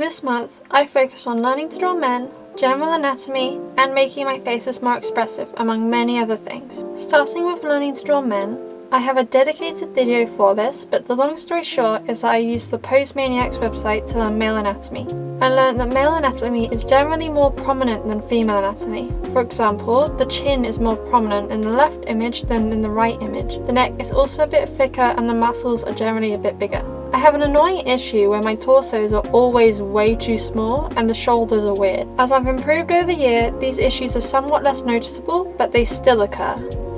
This month, I focus on learning to draw men, general anatomy, and making my faces more expressive, among many other things. Starting with learning to draw men, I have a dedicated video for this, but the long story short is that I used the Postmaniacs website to learn male anatomy. I learned that male anatomy is generally more prominent than female anatomy. For example, the chin is more prominent in the left image than in the right image. The neck is also a bit thicker and the muscles are generally a bit bigger. I have an annoying issue where my torsos are always way too small and the shoulders are weird. As I've improved over the year, these issues are somewhat less noticeable, but they still occur.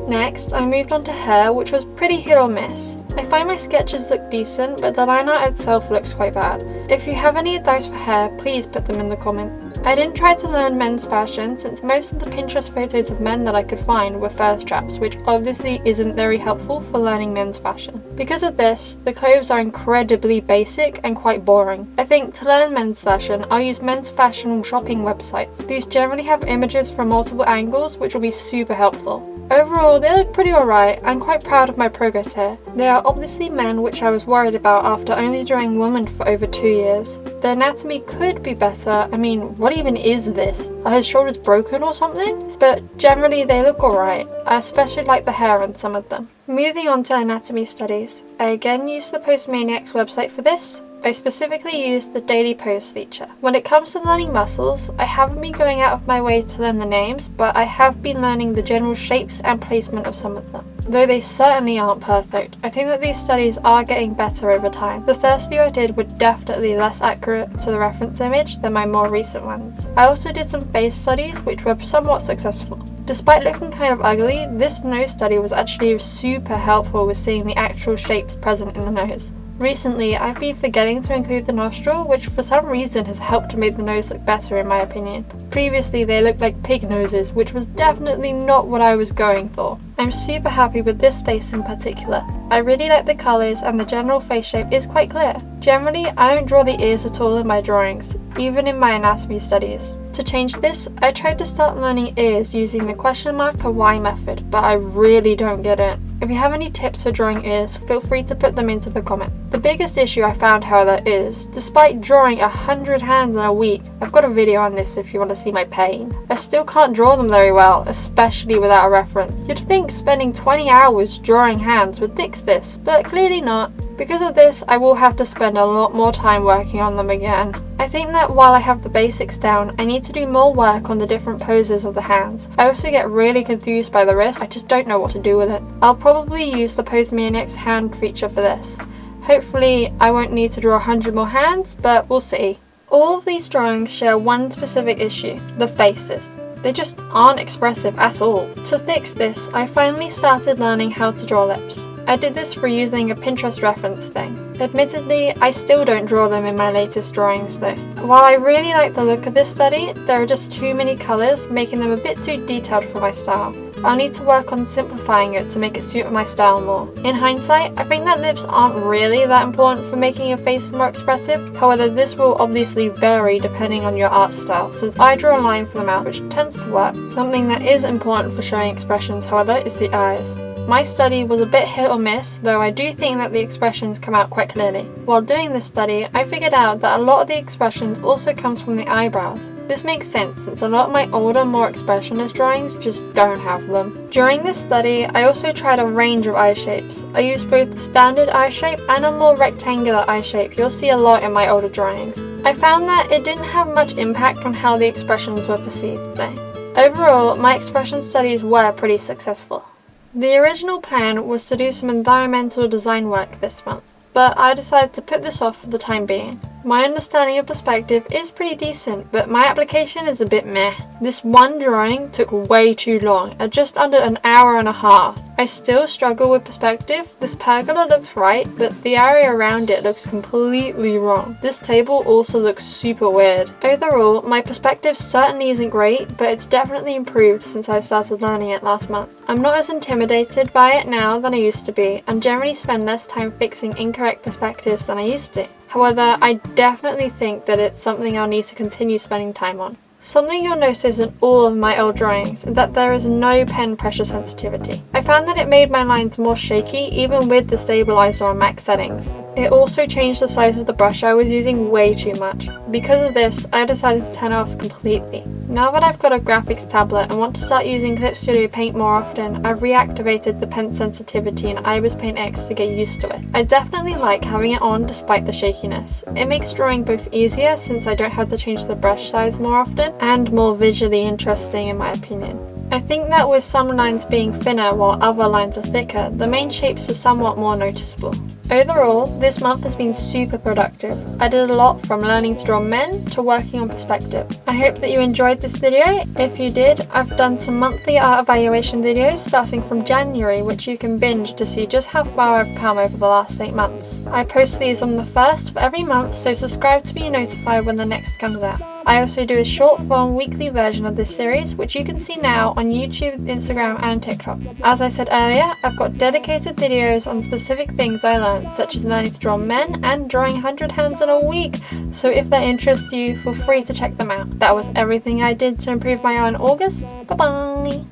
Next, I moved on to hair, which was pretty hit or miss. I find my sketches look decent, but the line art itself looks quite bad. If you have any advice for hair, please put them in the comments. I didn't try to learn men's fashion since most of the Pinterest photos of men that I could find were fur straps, which obviously isn't very helpful for learning men's fashion. Because of this, the clothes are incredibly basic and quite boring. I think to learn men's fashion, I'll use men's fashion shopping websites. These generally have images from multiple angles, which will be super helpful. Overall, they look pretty alright. I'm quite proud of my progress here. They are obviously men, which I was worried about after only drawing women for over 2 years. The anatomy could be better. I mean, what even is this? Are his shoulders broken or something? But generally they look alright. I especially like the hair on some of them. Moving on to anatomy studies. I again used the Postmaniacs website for this. I specifically used the daily pose feature. When it comes to learning muscles, I haven't been going out of my way to learn the names, but I have been learning the general shapes and placement of some of them. Though they certainly aren't perfect, I think that these studies are getting better over time. The first few I did were definitely less accurate to the reference image than my more recent ones. I also did some face studies which were somewhat successful. Despite looking kind of ugly, this nose study was actually super helpful with seeing the actual shapes present in the nose. Recently, I've been forgetting to include the nostril, which for some reason has helped to make the nose look better in my opinion. Previously, they looked like pig noses, which was definitely not what I was going for. I'm super happy with this face in particular. I really like the colours and the general face shape is quite clear. Generally, I don't draw the ears at all in my drawings, even in my anatomy studies. To change this, I tried to start learning ears using the question mark and Y method, but I really don't get it. If you have any tips for drawing ears, feel free to put them into the comments. The biggest issue I found, however, is, despite drawing 100 hands in a week, I've got a video on this if you want to see my pain, I still can't draw them very well, especially without a reference. You'd think spending 20 hours drawing hands would fix this, but clearly not. Because of this, I will have to spend a lot more time working on them again. I think that while I have the basics down, I need to do more work on the different poses of the hands. I also get really confused by the wrist, I just don't know what to do with it. I'll probably use the Postmaniacs hand feature for this. Hopefully I won't need to draw 100 more hands, but we'll see. All of these drawings share one specific issue, the faces. They just aren't expressive at all. To fix this, I finally started learning how to draw lips. I did this through using a Pinterest reference thing. Admittedly, I still don't draw them in my latest drawings though. While I really like the look of this study, there are just too many colours, making them a bit too detailed for my style. I'll need to work on simplifying it to make it suit my style more. In hindsight, I think that lips aren't really that important for making your face more expressive. However, this will obviously vary depending on your art style, since I draw a line for the mouth, which tends to work. Something that is important for showing expressions, however, is the eyes. My study was a bit hit or miss, though I do think that the expressions come out quite clearly. While doing this study, I figured out that a lot of the expressions also comes from the eyebrows. This makes sense since a lot of my older, more expressionist drawings just don't have them. During this study, I also tried a range of eye shapes. I used both the standard eye shape and a more rectangular eye shape you'll see a lot in my older drawings. I found that it didn't have much impact on how the expressions were perceived though. Overall, my expression studies were pretty successful. The original plan was to do some environmental design work this month, but I decided to put this off for the time being. My understanding of perspective is pretty decent, but my application is a bit meh. This one drawing took way too long, at just under an hour and a half. I still struggle with perspective. This pergola looks right, but the area around it looks completely wrong. This table also looks super weird. Overall, my perspective certainly isn't great, but it's definitely improved since I started learning it last month. I'm not as intimidated by it now than I used to be, and generally spend less time fixing incorrect perspectives than I used to. However, I definitely think that it's something I'll need to continue spending time on. Something you'll notice in all of my old drawings is that there is no pen pressure sensitivity. I found that it made my lines more shaky even with the stabilizer on max settings. It also changed the size of the brush. I was using way too much. Because of this, I decided to turn it off completely. Now that I've got a graphics tablet and want to start using Clip Studio Paint more often, I've reactivated the pen sensitivity in Ibis Paint X to get used to it. I definitely like having it on despite the shakiness. It makes drawing both easier since I don't have to change the brush size more often, and more visually interesting in my opinion. I think that with some lines being thinner while other lines are thicker, the main shapes are somewhat more noticeable. Overall, this month has been super productive. I did a lot from learning to draw men to working on perspective. I hope that you enjoyed this video. If you did, I've done some monthly art evaluation videos starting from January, which you can binge to see just how far I've come over the last 8 months. I post these on the 1st of every month, so subscribe to be notified when the next comes out. I also do a short form weekly version of this series, which you can see now on YouTube, Instagram and TikTok. As I said earlier, I've got dedicated videos on specific things I learned, such as learning to draw men and drawing 100 hands in a week, so if that interests you, feel free to check them out. That was everything I did to improve my art in August. Bye bye!